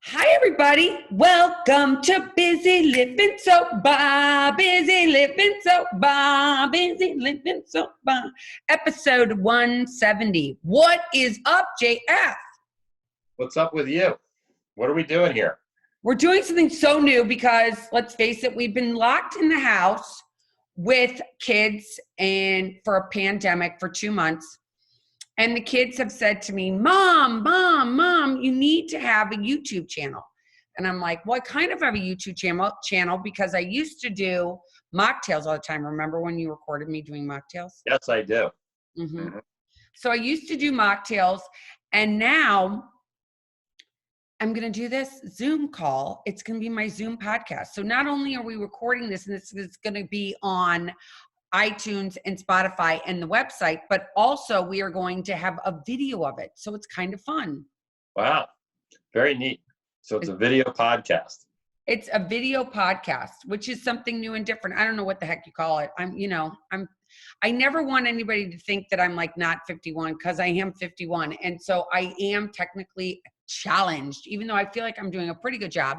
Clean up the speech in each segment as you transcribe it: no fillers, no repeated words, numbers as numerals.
Hi, everybody. Welcome to Busy Living Sober. Busy Living Sober. Busy Living Sober. Episode 170. What is up, JF? What's up with you? What are we doing here? We're doing something so new because, let's face it, we've been locked in the house with kids and for a pandemic for 2 months. And the kids have said to me, Mom, you need to have a YouTube channel. And I'm like, well, I kind of have a YouTube channel because I used to do mocktails all the time. Remember when you recorded me doing mocktails? Yes, I do. Mm-hmm. So I used to do mocktails, and now I'm going to do this Zoom call. It's going to be my Zoom podcast. So not only are we recording this, and this is going to be on iTunes and Spotify and the website, but also we are going to have a video of it. So it's kind of fun. Wow. Very neat. So it's a video podcast. It's a video podcast, which is something new and different. I don't know what the heck you call it. I never want anybody to think that I'm like not 51 because I am 51. And so I am technically challenged, even though I feel like I'm doing a pretty good job.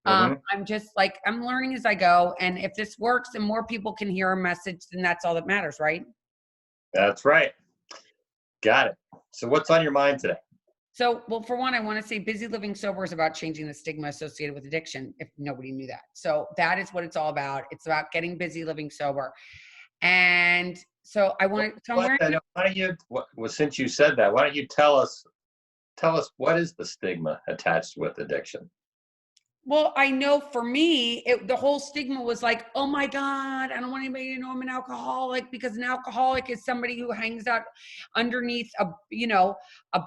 I'm just like, I'm learning as I go. And if this works and more people can hear a message, then that's all that matters, right? That's right. Got it. So what's on your mind today? So, well, for one, I want to say Busy Living Sober is about changing the stigma associated with addiction, if nobody knew that. So that is what it's all about. It's about getting busy living sober. And so I want to tell Why don't you, since you said that, why don't you tell us what is the stigma attached with addiction? Well, I know for me, the whole stigma was like, oh my God, I don't want anybody to know I'm an alcoholic, because an alcoholic is somebody who hangs out underneath a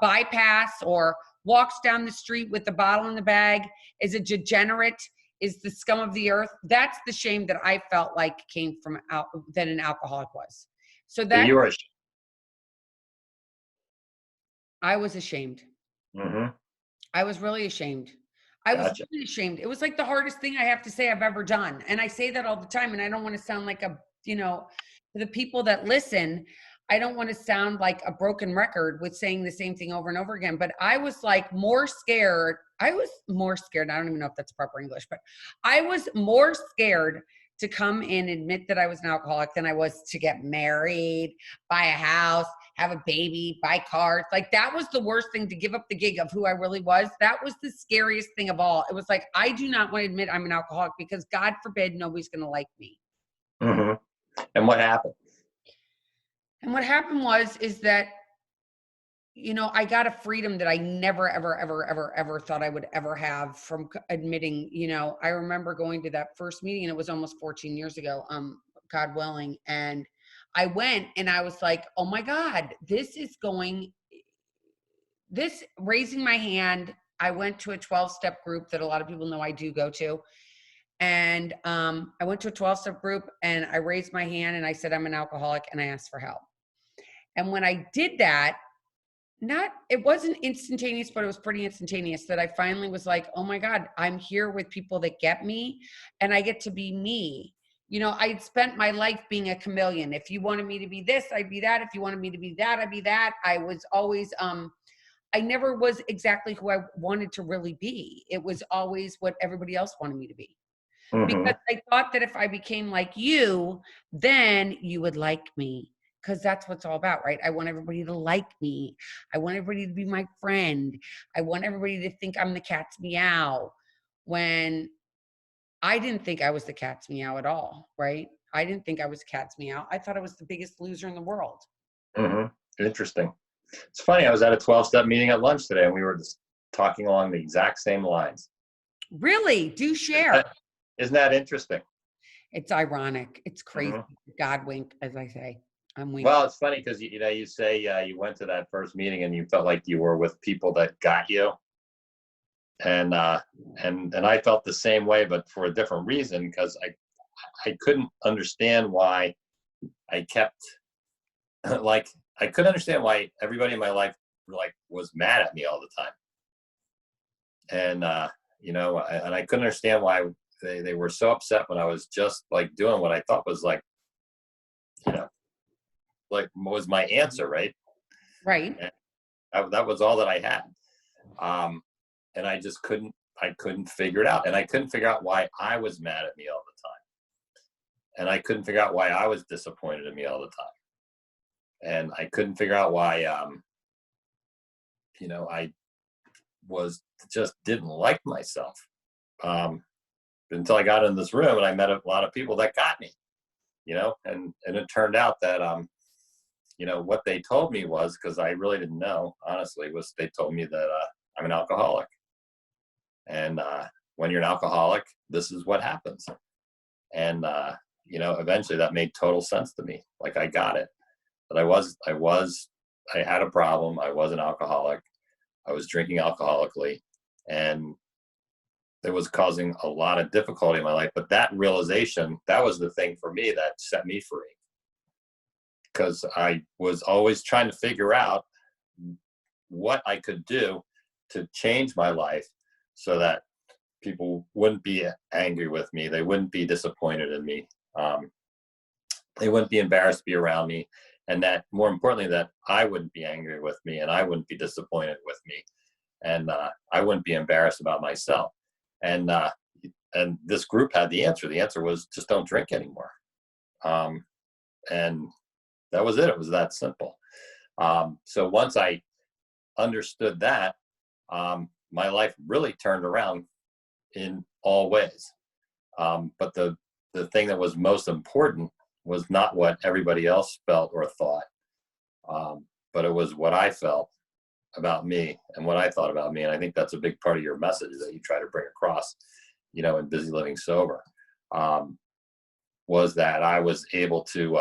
bypass or walks down the street with the bottle in the bag, is a degenerate, is the scum of the earth. That's the shame that I felt like came from that an alcoholic was. So that you were I was ashamed. Mm-hmm. I was really ashamed. I was really ashamed. It was like the hardest thing I have to say I've ever done. And I say that all the time, and I don't want to sound like to the people that listen, I don't want to sound like a broken record with saying the same thing over and over again. But I was like more scared. I was more scared. I don't even know if that's proper English, but I was more scared to come in and admit that I was an alcoholic than I was to get married, buy a house, have a baby, buy cars. Like, that was the worst thing, to give up the gig of who I really was. That was the scariest thing of all. It was like, I do not want to admit I'm an alcoholic because God forbid nobody's going to like me. Mm-hmm. And what happened? And what happened is that, I got a freedom that I never, ever thought I would ever have from admitting, I remember going to that first meeting, and it was almost 14 years ago, God willing. And I went and I was like, oh my God, raising my hand. I went to a 12-step group that a lot of people know I do go to. And I went to a 12-step group, and I raised my hand and I said, I'm an alcoholic, and I asked for help. And when I did that, it wasn't instantaneous, but it was pretty instantaneous, that I finally was like, oh my God, I'm here with people that get me, and I get to be me. I'd spent my life being a chameleon. If you wanted me to be this, I'd be that. If you wanted me to be that, I'd be that. I was always, I never was exactly who I wanted to really be. It was always what everybody else wanted me to be. Mm-hmm. Because I thought that if I became like you, then you would like me. Because that's what it's all about, right? I want everybody to like me. I want everybody to be my friend. I want everybody to think I'm the cat's meow, when I didn't think I was the cat's meow at all, right? I didn't think I was cat's meow. I thought I was the biggest loser in the world. Mm-hmm. Interesting. It's funny. I was at a 12-step meeting at lunch today, and we were just talking along the exact same lines. Really? Do share. Isn't that interesting? It's ironic. It's crazy. Mm-hmm. God wink, as I say. I'm winking. Well, it's funny because you say you went to that first meeting and you felt like you were with people that got you, and I felt the same way, but for a different reason, because I couldn't understand why I kept I couldn't understand why everybody in my life was mad at me all the time, and and I couldn't understand why they were so upset when I was just doing what I thought was was my answer, right? Right. And that was all that I had. And I just couldn't I couldn't figure it out. And I couldn't figure out why I was mad at me all the time. And I couldn't figure out why I was disappointed in me all the time. And I couldn't figure out why, I was just didn't like myself until I got in this room and I met a lot of people that got me, and it turned out that, what they told me was, because I really didn't know, honestly, was they told me that I'm an alcoholic. And when you're an alcoholic, this is what happens. And, eventually that made total sense to me. Like I got it. But I had a problem. I was an alcoholic. I was drinking alcoholically. And it was causing a lot of difficulty in my life. But that realization, that was the thing for me that set me free. Because I was always trying to figure out what I could do to change my life so that people wouldn't be angry with me. They wouldn't be disappointed in me. They wouldn't be embarrassed to be around me. And that, more importantly, that I wouldn't be angry with me and I wouldn't be disappointed with me. And I wouldn't be embarrassed about myself. And this group had the answer. The answer was just don't drink anymore. And that was it. It was that simple. So once I understood that, my life really turned around in all ways. But the thing that was most important was not what everybody else felt or thought, but it was what I felt about me and what I thought about me. And I think that's a big part of your message that you try to bring across, in Busy Living Sober, was that I was able to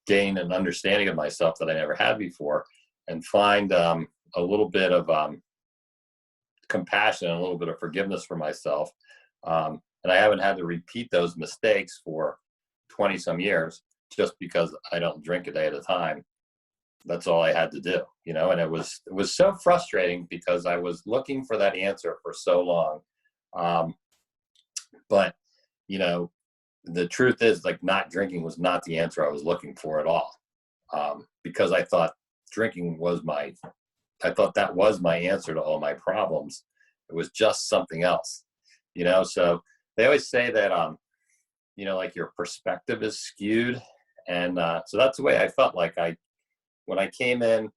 gain an understanding of myself that I never had before and find a little bit of compassion and a little bit of forgiveness for myself. And I haven't had to repeat those mistakes for 20 some years just because I don't drink a day at a time. That's all I had to do, and it was so frustrating because I was looking for that answer for so long. But, the truth is, not drinking was not the answer I was looking for at all. Because I thought drinking was I thought that was my answer to all my problems. It was just something else, so they always say that, your perspective is skewed. And so that's the way I felt. When I came in,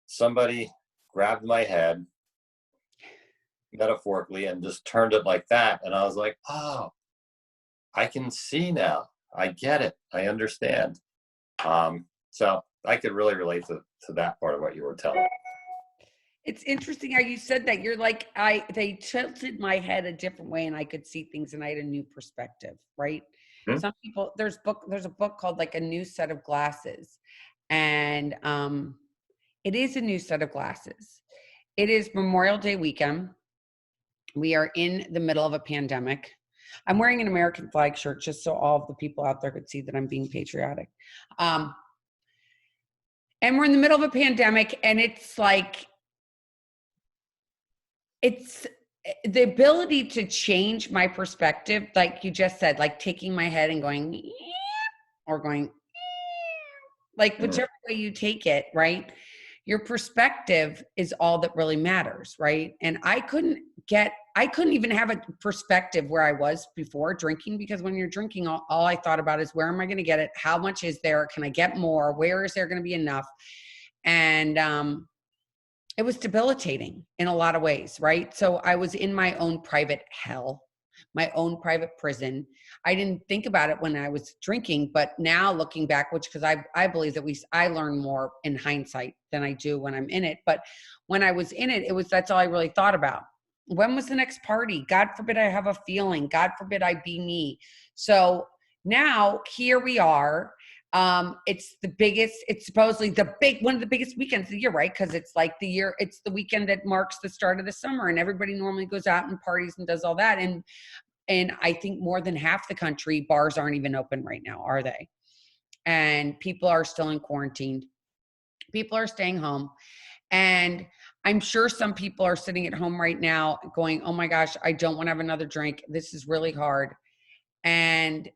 somebody grabbed my head, metaphorically, and just turned it like that. And I was like, oh, I can see now. I get it. I understand. So I could really relate to that part of what you were telling. It's interesting how you said that. You're like, they tilted my head a different way and I could see things and I had a new perspective, right? Mm-hmm. Some people, there's a book called A New Set of Glasses. And it is a new set of glasses. It is Memorial Day weekend. We are in the middle of a pandemic. I'm wearing an American flag shirt just so all of the people out there could see that I'm being patriotic. And we're in the middle of a pandemic, and it's the ability to change my perspective, like you just said, taking my head and going, or going, whichever way you take it, right? Your perspective is all that really matters, right? And I couldn't even have a perspective where I was before drinking, because when you're drinking, all I thought about is, where am I going to get it? How much is there? Can I get more? Where is there going to be enough? And it was debilitating in a lot of ways, right? So I was in my own private hell, my own private prison. I didn't think about it when I was drinking, but now looking back, because I believe that I learn more in hindsight than I do when I'm in it. But when I was in it, that's all I really thought about. When was the next party? God forbid I have a feeling. God forbid I be me. So now here we are. It's supposedly one of the biggest weekends of the year, right? Because it's it's the weekend that marks the start of the summer, and everybody normally goes out and parties and does all that. And I think more than half the country, bars aren't even open right now, are they? And people are still in quarantine. People are staying home. And I'm sure some people are sitting at home right now going, oh my gosh, I don't want to have another drink. This is really hard. And,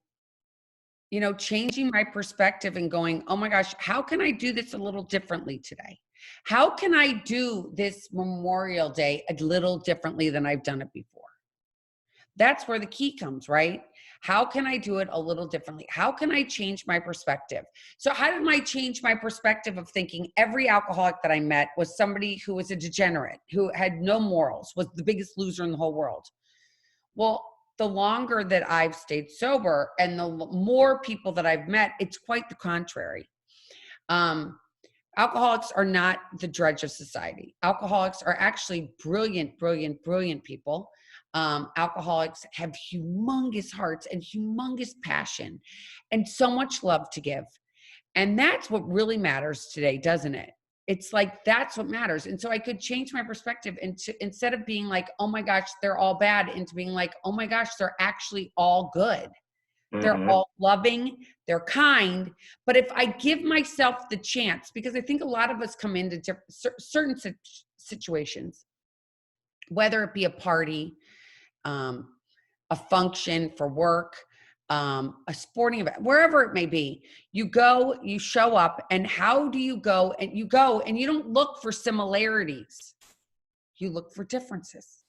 changing my perspective and going, oh my gosh, how can I do this a little differently today? How can I do this Memorial Day a little differently than I've done it before? That's where the key comes, right? How can I do it a little differently? How can I change my perspective? So how did I change my perspective of thinking every alcoholic that I met was somebody who was a degenerate, who had no morals, was the biggest loser in the whole world? Well, the longer that I've stayed sober and the more people that I've met, it's quite the contrary. Um, Alcoholics are not the drudge of society. Alcoholics are actually brilliant, brilliant, brilliant people. Alcoholics have humongous hearts and humongous passion and so much love to give. And that's what really matters today, doesn't it? It's like that's what matters. And so I could change my perspective into, instead of being like, oh my gosh, they're all bad, into being like, oh my gosh, they're actually all good. They're Mm-hmm. all loving, they're kind. But if I give myself the chance, because I think a lot of us come into certain situations, whether it be a party, um, a function for work, a sporting event, wherever it may be, you go, you show up, and how do you go? And you go and you don't look for similarities, you look for differences.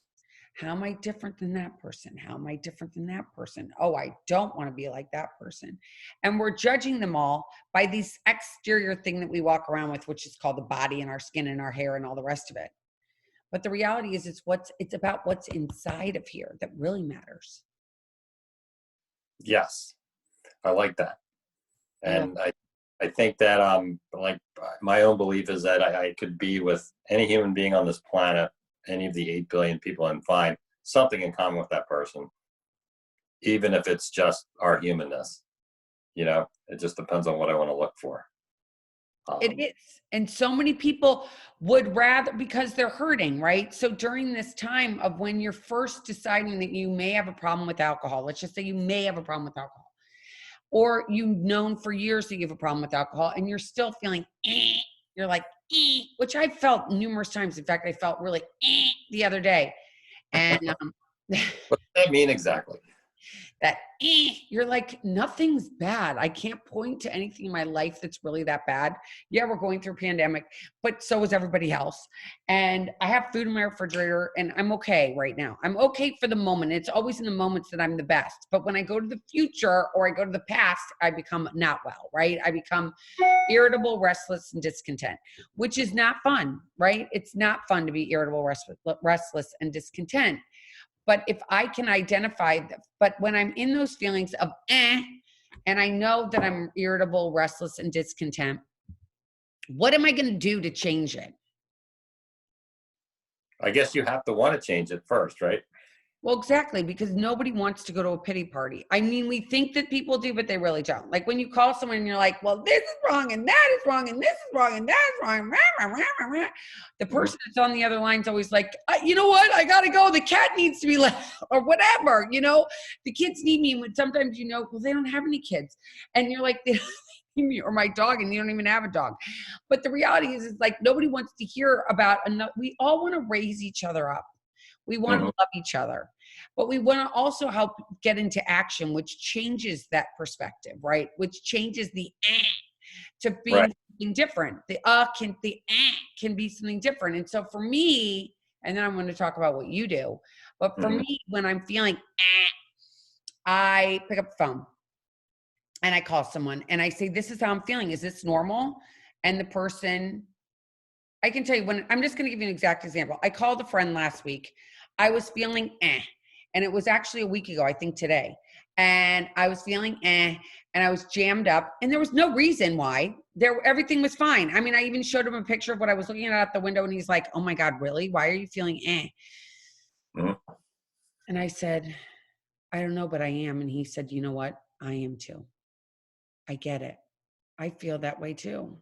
How am I different than that person? How am I different than that person? Oh, I don't want to be like that person. And we're judging them all by this exterior thing that we walk around with, which is called the body and our skin and our hair and all the rest of it. But the reality is it's about what's inside of here that really matters. Yes, I like that. Yeah. And I think that like my own belief is that I could be with any human being on this planet, any of the 8 billion people, and find something in common with that person, even if it's just our humanness. It just depends on what I want to look for. It is. And so many people would rather, because they're hurting, right? So during this time of when you're first deciding that you may have a problem with alcohol, let's just say you may have a problem with alcohol, or you've known for years that you have a problem with alcohol and you're still feeling, you're like, which I felt numerous times. In fact, I felt really the other day. And What does that mean exactly? that you're like, nothing's bad. I can't point to anything in my life that's really that bad. Yeah, we're going through a pandemic, but so is everybody else. And I have food in my refrigerator and I'm okay right now. I'm okay for the moment. It's always in the moments that I'm the best. But when I go to the future or I go to the past, I become not well, right? I become irritable, restless, and discontent, which is not fun, right? It's not fun to be irritable, restless, and discontent. But if I can identify, but when I'm in those feelings of and I know that I'm irritable, restless, and discontent, what am I going to do to change it? I guess you have to want to change it first, right? Well, exactly, because nobody wants to go to a pity party. I mean, we think that people do, but they really don't. Like when you call someone and you're like, well, this is wrong and that is wrong and this is wrong and that is wrong. The person that's on the other line is always like, you know what? I got to go. The cat needs to be left or whatever, the kids need me. And sometimes, well, they don't have any kids. And you're like, me or my dog, and you don't even have a dog. But the reality is like nobody wants to hear about another. We all want to raise each other up. We want to love each other, but we want to also help get into action, which changes that perspective, right? Which changes the to being Right. something different. The can be something different. And so for me, and then I'm going to talk about what you do, but for me, when I'm feeling I pick up the phone and I call someone and I say, this is how I'm feeling. Is this normal? And the person, I can tell you when, I'm just going to give you an exact example. I called a friend last week. I was feeling and it was actually a week ago, I think today. And I was feeling and I was jammed up and there was no reason why. Everything was fine. I mean, I even showed him a picture of what I was looking at out the window and he's like, oh my God, really? Why are you feeling And I said, I don't know, but I am. And he said, you know what? I am too. I get it. I feel that way too.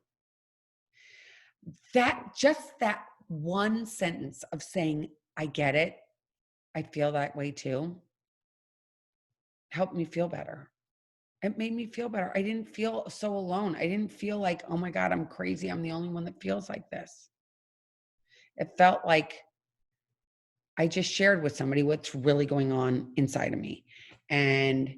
That one sentence of saying, I get it, I feel that way too, helped me feel better. It made me feel better. I didn't feel so alone. I didn't feel like, oh my God, I'm crazy. I'm the only one that feels like this. It felt like I just shared with somebody what's really going on inside of me. And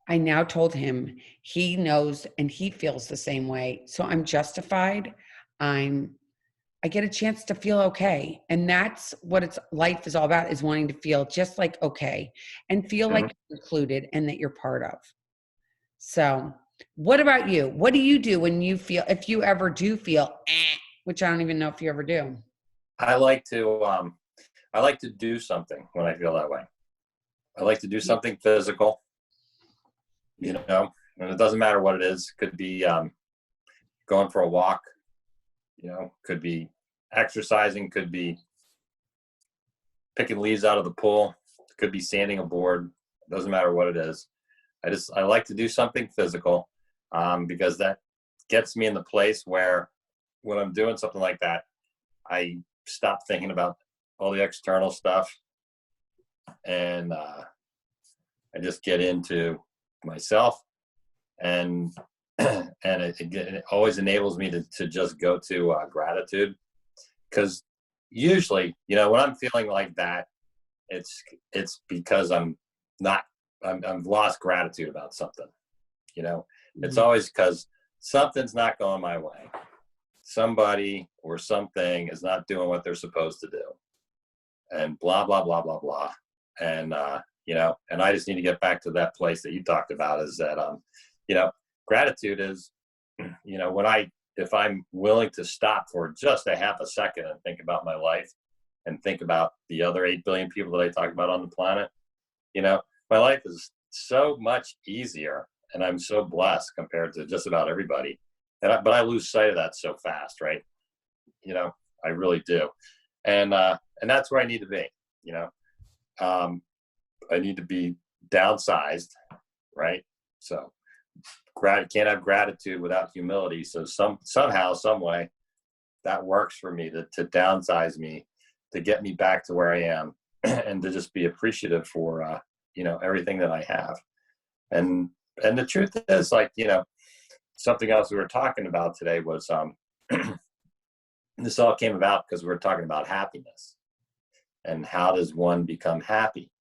I now told him he knows and he feels the same way. So I'm justified. I I get a chance to feel okay. And that's what life is all about, is wanting to feel just like okay and feel like Mhm. you're included and that you're part of. So what about you? What do you do when you feel, if you ever do feel, which I don't even know if you ever do? I like to I like to do something when I feel that way. I like to do Yeah. something physical, and it doesn't matter what it is. Could be going for a walk, could be exercising, could be picking leaves out of the pool, could be sanding a board. Doesn't matter what it is. I like to do something physical because that gets me in the place where when I'm doing something like that, I stop thinking about all the external stuff, and I just get into myself, and and it always enables me to just go to gratitude, because usually, when I'm feeling like that, it's because I've lost gratitude about something. It's Mhm. always because something's not going my way. Somebody or something is not doing what they're supposed to do, and blah blah blah blah blah. And and I just need to get back to that place that you talked about. Is that gratitude is, when if I'm willing to stop for just a half a second and think about my life and think about the other 8 billion people that I talk about on the planet, my life is so much easier, and I'm so blessed compared to just about everybody. But I lose sight of that so fast, right? I really do. And that's where I need to be. you know um I need to be downsized, right? So can't have gratitude without humility. So somehow, some way, that works for me to downsize me, to get me back to where I am, and to just be appreciative for everything that I have. And the truth is, like, something else we were talking about today was this all came about because we were talking about happiness and how does one become happy.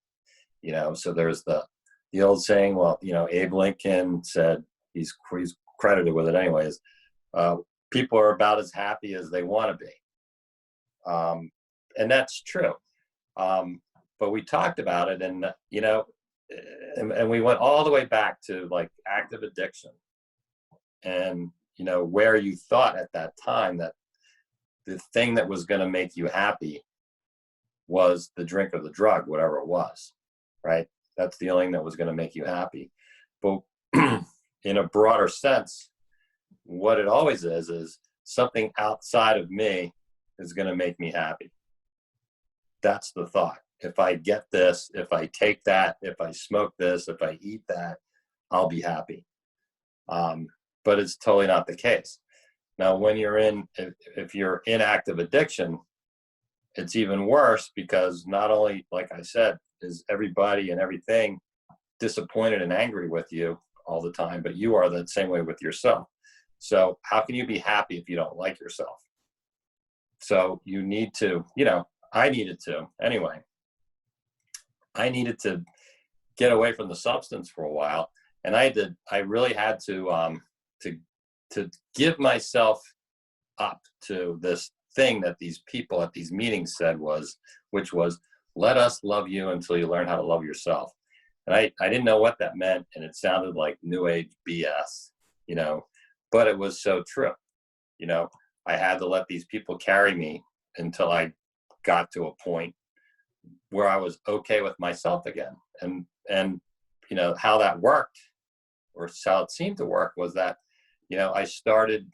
So there's the old saying, well, Abe Lincoln said, he's credited with it anyways, uh, people are about as happy as they want to be. And that's true. But we talked about it, and we went all the way back to like active addiction, and where you thought at that time that the thing that was going to make you happy was the drink or the drug, whatever it was, right? That's the only thing that was going to make you happy. But in a broader sense, what it always is something outside of me is going to make me happy. That's the thought. If I get this, if I take that, if I smoke this, if I eat that, I'll be happy. But it's totally not the case. Now, when if you're in active addiction, it's even worse, because not only, like I said, is everybody and everything disappointed and angry with you all the time, but you are the same way with yourself. So how can you be happy if you don't like yourself? So you need to, I needed to anyway. I needed to get away from the substance for a while, and I really had to give myself up to this thing that these people at these meetings said which was, let us love you until you learn how to love yourself. And I didn't know what that meant, and it sounded like new age BS, but it was so true. I had to let these people carry me until I got to a point where I was okay with myself again. And how that worked, or how it seemed to work, was that I started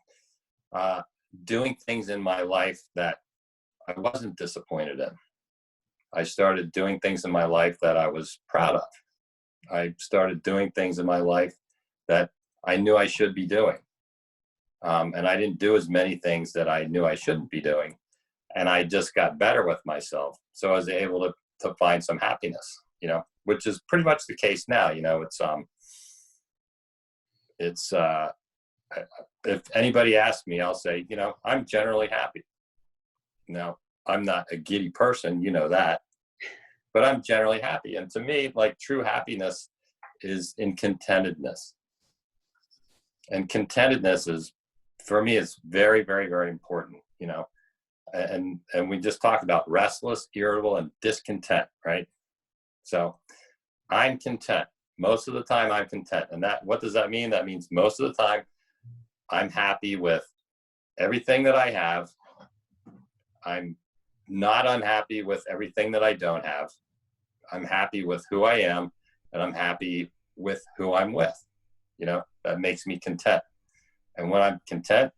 doing things in my life that I wasn't disappointed in. I started doing things in my life that I was proud of. I started doing things in my life that I knew I should be doing. And I didn't do as many things that I knew I shouldn't be doing. And I just got better with myself. So I was able to find some happiness, which is pretty much the case now. It's if anybody asks me, I'll say, I'm generally happy. Now, I'm not a giddy person, that, but I'm generally happy. And to me, like, true happiness is in contentedness. And contentedness is, for me, it's very, very, very important. and we just talked about restless, irritable, and discontent, right? So I'm content. Most of the time I'm content. And what does that mean? That means most of the time I'm happy with everything that I have. I'm not unhappy with everything that I don't have. I'm happy with who I am, and I'm happy with who I'm with. That makes me content. And when I'm content,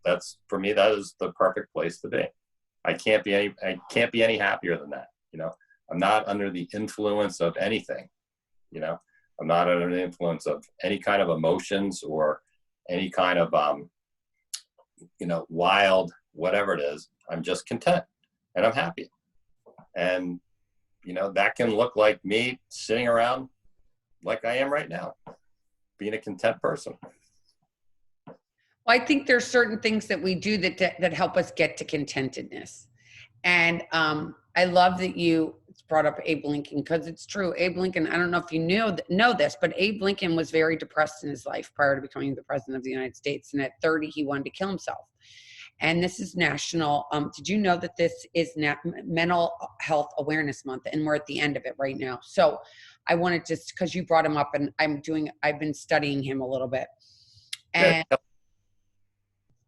for me, that is the perfect place to be. I can't be any happier than that. I'm not under the influence of anything. I'm not under the influence of any kind of emotions or any kind of, wild, whatever it is. I'm just content and I'm happy. And, that can look like me sitting around like I am right now, being a content person. Well, I think there's certain things that we do that help us get to contentedness. And I love that you brought up Abe Lincoln, because it's true. Abe Lincoln, I don't know if you know this, but Abe Lincoln was very depressed in his life prior to becoming the president of the United States. And at 30, he wanted to kill himself. And this is national. Did you know that this is Mental Health Awareness Month? And we're at the end of it right now. So I wanted to, because you brought him up, and I've been studying him a little bit. And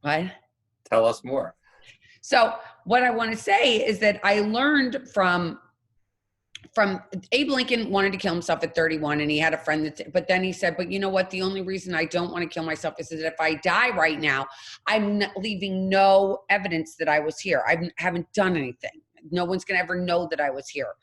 what? Tell us more. So what I want to say is that I learned from Abe Lincoln wanted to kill himself at 31, and he had a friend but then he said, but you know what? The only reason I don't want to kill myself is that if I die right now, I'm leaving no evidence that I was here. I haven't done anything. No one's going to ever know that I was here.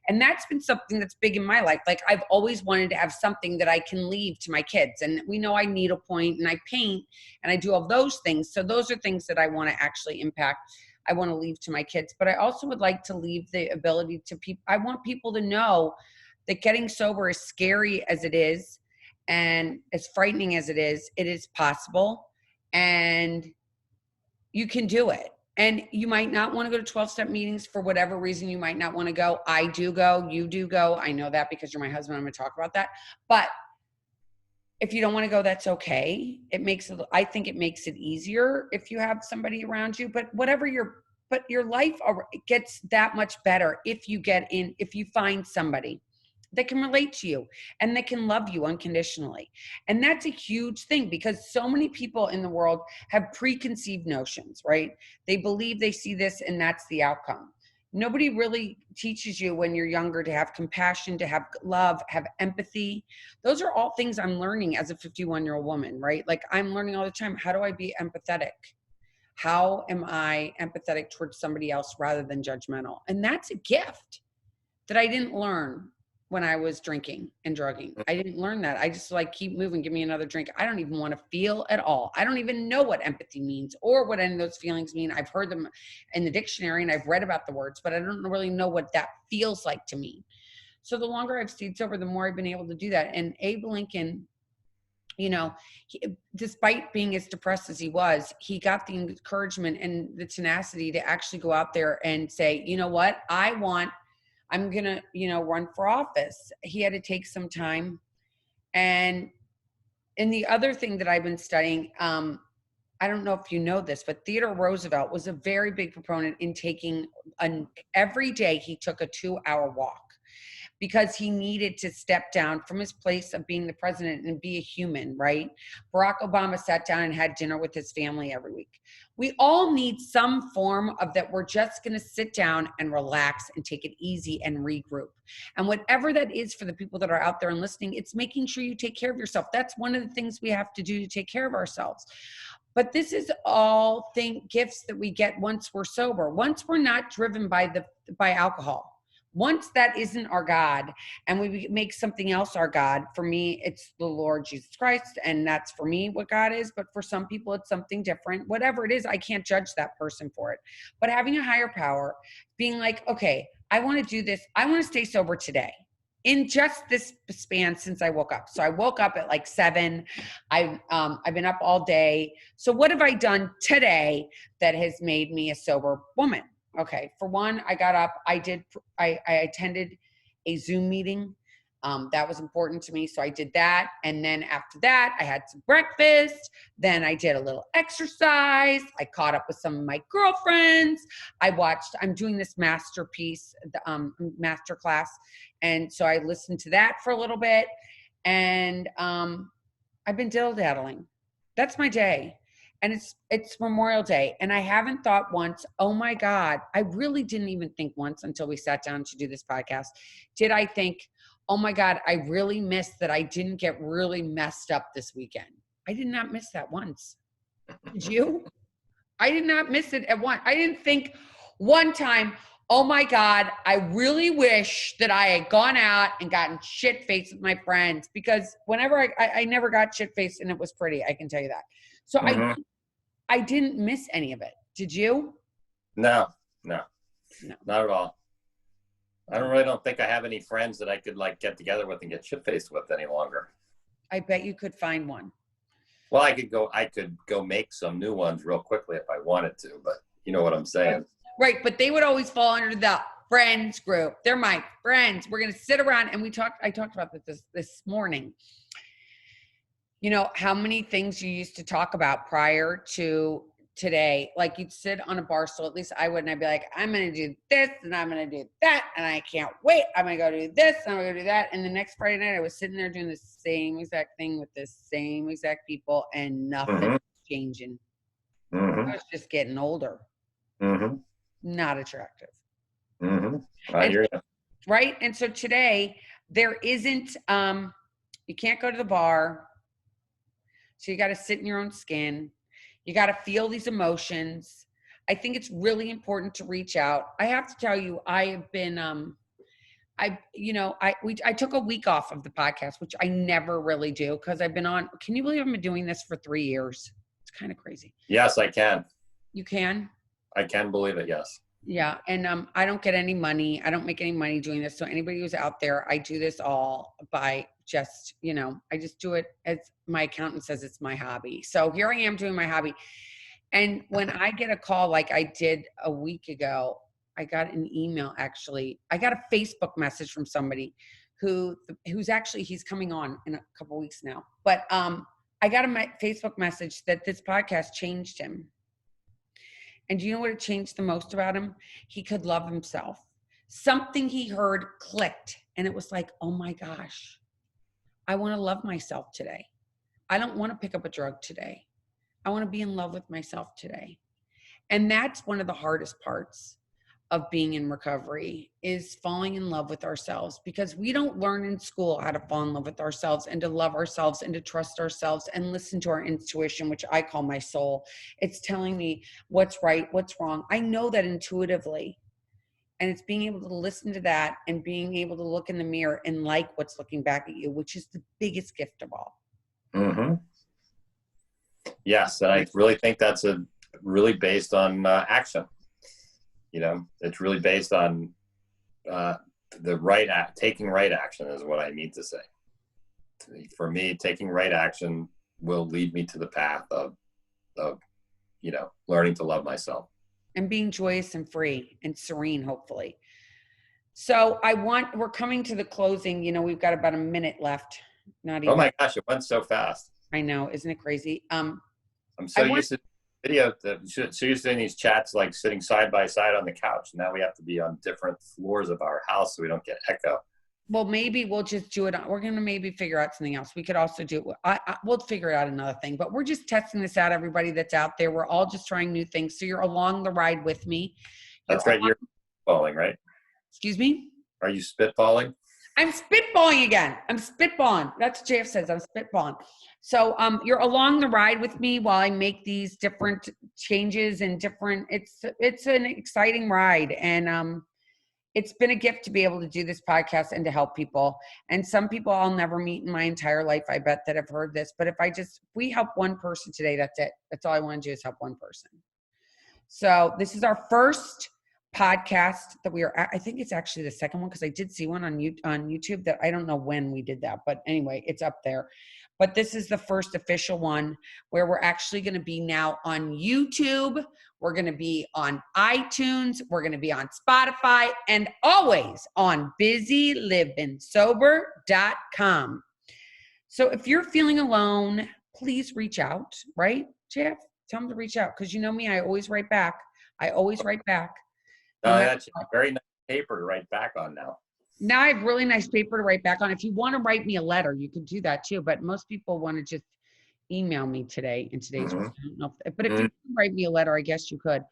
And that's been something that's big in my life. Like, I've always wanted to have something that I can leave to my kids. And we know I needlepoint and I paint and I do all those things. So those are things that I want to actually impact. I want to leave to my kids, but I also would like to leave the ability to people. I want people to know that getting sober, as scary as it is and as frightening as it is possible, and you can do it. And you might not want to go to 12-step meetings for whatever reason. You might not want to go. I do go. You do go. I know that because you're my husband. I'm going to talk about that. But if you don't want to go, that's okay. I think it makes it easier if you have somebody around you, but your life gets that much better if you find somebody that can relate to you and that can love you unconditionally. And that's a huge thing, because so many people in the world have preconceived notions, right? They believe they see this and that's the outcome. Nobody really teaches you when you're younger to have compassion, to have love, have empathy. Those are all things I'm learning as a 51-year-old woman, right? Like, I'm learning all the time. How do I be empathetic? How am I empathetic towards somebody else rather than judgmental? And that's a gift that I didn't learn when I was drinking and drugging. I didn't learn that. I just keep moving, give me another drink. I don't even want to feel at all. I don't even know what empathy means or what any of those feelings mean. I've heard them in the dictionary and I've read about the words, but I don't really know what that feels like to me. So the longer I've stayed sober, the more I've been able to do that. And Abe Lincoln, despite being as depressed as he was, he got the encouragement and the tenacity to actually go out there and say, you know what, I'm going to, run for office. He had to take some time. And the other thing that I've been studying, I don't know if you know this, but Theodore Roosevelt was a very big proponent in taking every day he took a 2-hour walk, because he needed to step down from his place of being the president and be a human, right? Barack Obama sat down and had dinner with his family every week. We all need some form of that. We're just going to sit down and relax and take it easy and regroup. And whatever that is for the people that are out there and listening, it's making sure you take care of yourself. That's one of the things we have to do to take care of ourselves. But this is all gifts that we get once we're sober, once we're not driven by alcohol. Once that isn't our God and we make something else our God. For me, it's the Lord Jesus Christ, and that's for me what God is. But for some people, it's something different. Whatever it is, I can't judge that person for it. But having a higher power, being like, okay, I want to do this. I want to stay sober today. In just this span since I woke up. So I woke up at 7. I've been up all day. So what have I done today that has made me a sober woman? Okay, for one, I got up, I attended a Zoom meeting That was important to me. So I did that. And then after that, I had some breakfast. Then I did a little exercise. I caught up with some of my girlfriends. I'm doing this masterpiece, master class. And so I listened to that for a little bit. And I've been diddle-daddling. That's my day. And it's Memorial Day. And I haven't thought once, oh my God, I really didn't even think once until we sat down to do this podcast. Did I think, oh my God, I really missed that I didn't get really messed up this weekend. I did not miss that once. Did you? I did not miss it at once. I didn't think one time, oh my God, I really wish that I had gone out and gotten shit-faced with my friends, because whenever I never got shit-faced and it was pretty, I can tell you that. So I didn't miss any of it. Did you? No, not at all. I don't think I have any friends that I could like get together with and get shit-faced with any longer. I bet you could find one. Well, I could go make some new ones real quickly if I wanted to, but you know what I'm saying. Right, but they would always fall under the friends group. They're my friends. We're gonna sit around and I talked about this morning. You know, how many things you used to talk about prior to today. Like you'd sit on a bar stool, at least I would, and I'd be like, I'm going to do this and I'm going to do that. And I can't wait. I'm going to go do this and I'm going to do that. And the next Friday night I was sitting there doing the same exact thing with the same exact people and nothing was changing. I was just getting older. Not attractive. I hear you. Right. And so today there isn't, you can't go to the bar. So you got to sit in your own skin. You got to feel these emotions. I think it's really important to reach out. I have to tell you, I have been, I took a week off of the podcast, which I never really do because I've been on, can you believe I've been doing this for 3 years? It's kind of crazy. Yes, I can. You can? I can believe it. Yes. Yeah. And I don't get any money. I don't make any money doing this. So anybody who's out there, I do this all by just, I just do it as my accountant says it's my hobby. So here I am doing my hobby. And when I get a call like I did a week ago, I got an email actually. I got a Facebook message from somebody who's actually, he's coming on in a couple weeks now. But I got a Facebook message that this podcast changed him. And do you know what it changed the most about him? He could love himself. Something he heard clicked. And it was like, oh my gosh, I want to love myself today. I don't want to pick up a drug today. I want to be in love with myself today. And that's one of the hardest parts of being in recovery is falling in love with ourselves, because we don't learn in school how to fall in love with ourselves and to love ourselves and to trust ourselves and listen to our intuition, which I call my soul. It's telling me what's right, what's wrong. I know that intuitively. And it's being able to listen to that and being able to look in the mirror and like what's looking back at you, which is the biggest gift of all. Yes. And I really think that's really based on action. It's really based on taking right action is what I mean to say. For me, taking right action will lead me to the path of learning to love myself. And being joyous and free and serene, hopefully. So we're coming to the closing. We've got about a minute left. Not even. Oh my gosh, it went so fast. I know. Isn't it crazy? I'm so used to video, so used to doing these chats, like sitting side by side on the couch. Now we have to be on different floors of our house so we don't get echo. Well, maybe we'll just do it. We're going to maybe figure out something else. We could also do, we'll figure out another thing, but we're just testing this out. Everybody that's out there, we're all just trying new things. So you're along the ride with me. That's right. You're spitballing, right? Excuse me? Are you spitballing? I'm spitballing again. I'm spitballing. That's what JF says. I'm spitballing. So you're along the ride with me while I make these different changes and it's an exciting ride. And it's been a gift to be able to do this podcast and to help people. And some people I'll never meet in my entire life, I bet, that have heard this. But if we help one person today, that's it. That's all I want to do is help one person. So this is our first podcast that I think it's actually the second one, because I did see one on YouTube that I don't know when we did that. But anyway, it's up there. but this is the first official one where we're actually going to be now on YouTube. We're going to be on iTunes. We're going to be on Spotify and always on busylivingsober.com. So if you're feeling alone, please reach out, right, Jeff? Tell them to reach out because you know me, I always write back. I always write back. That's a very nice paper to write back on now. Now I have really nice paper to write back on. If you want to write me a letter, you can do that too. But most people want to just email me today in today's world. I don't know but if you can write me a letter, I guess you could.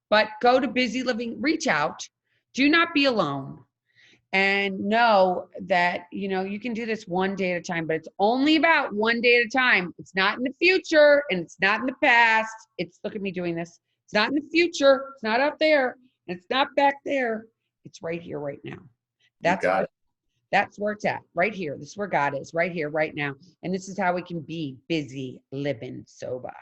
But go to Busy Living, reach out. Do not be alone. And know that, you know, you can do this one day at a time, but it's only about one day at a time. It's not in the future and it's not in the past. It's, look at me doing this. It's not in the future. It's not out there. And it's not back there. It's right here, right now. That's where it's at, right here. This is where God is, right here, right now. And this is how we can be busy living sober.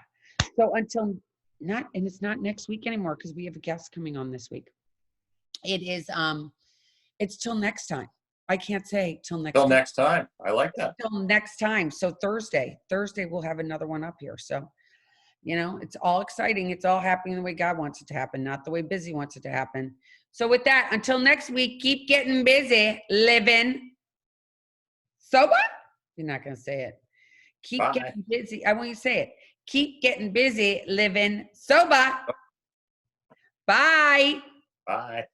So until not, and it's not next week anymore because we have a guest coming on this week. It is, it's till next time. I can't say till next time. Till next time. I like that. Till next time. So Thursday we'll have another one up here. So, you know, it's all exciting. It's all happening the way God wants it to happen, not the way Busy wants it to happen. So with that, until next week, keep getting busy, living sober. You're not going to say it. Keep getting busy. I want you to say it. Keep getting busy, living sober. Bye. Bye.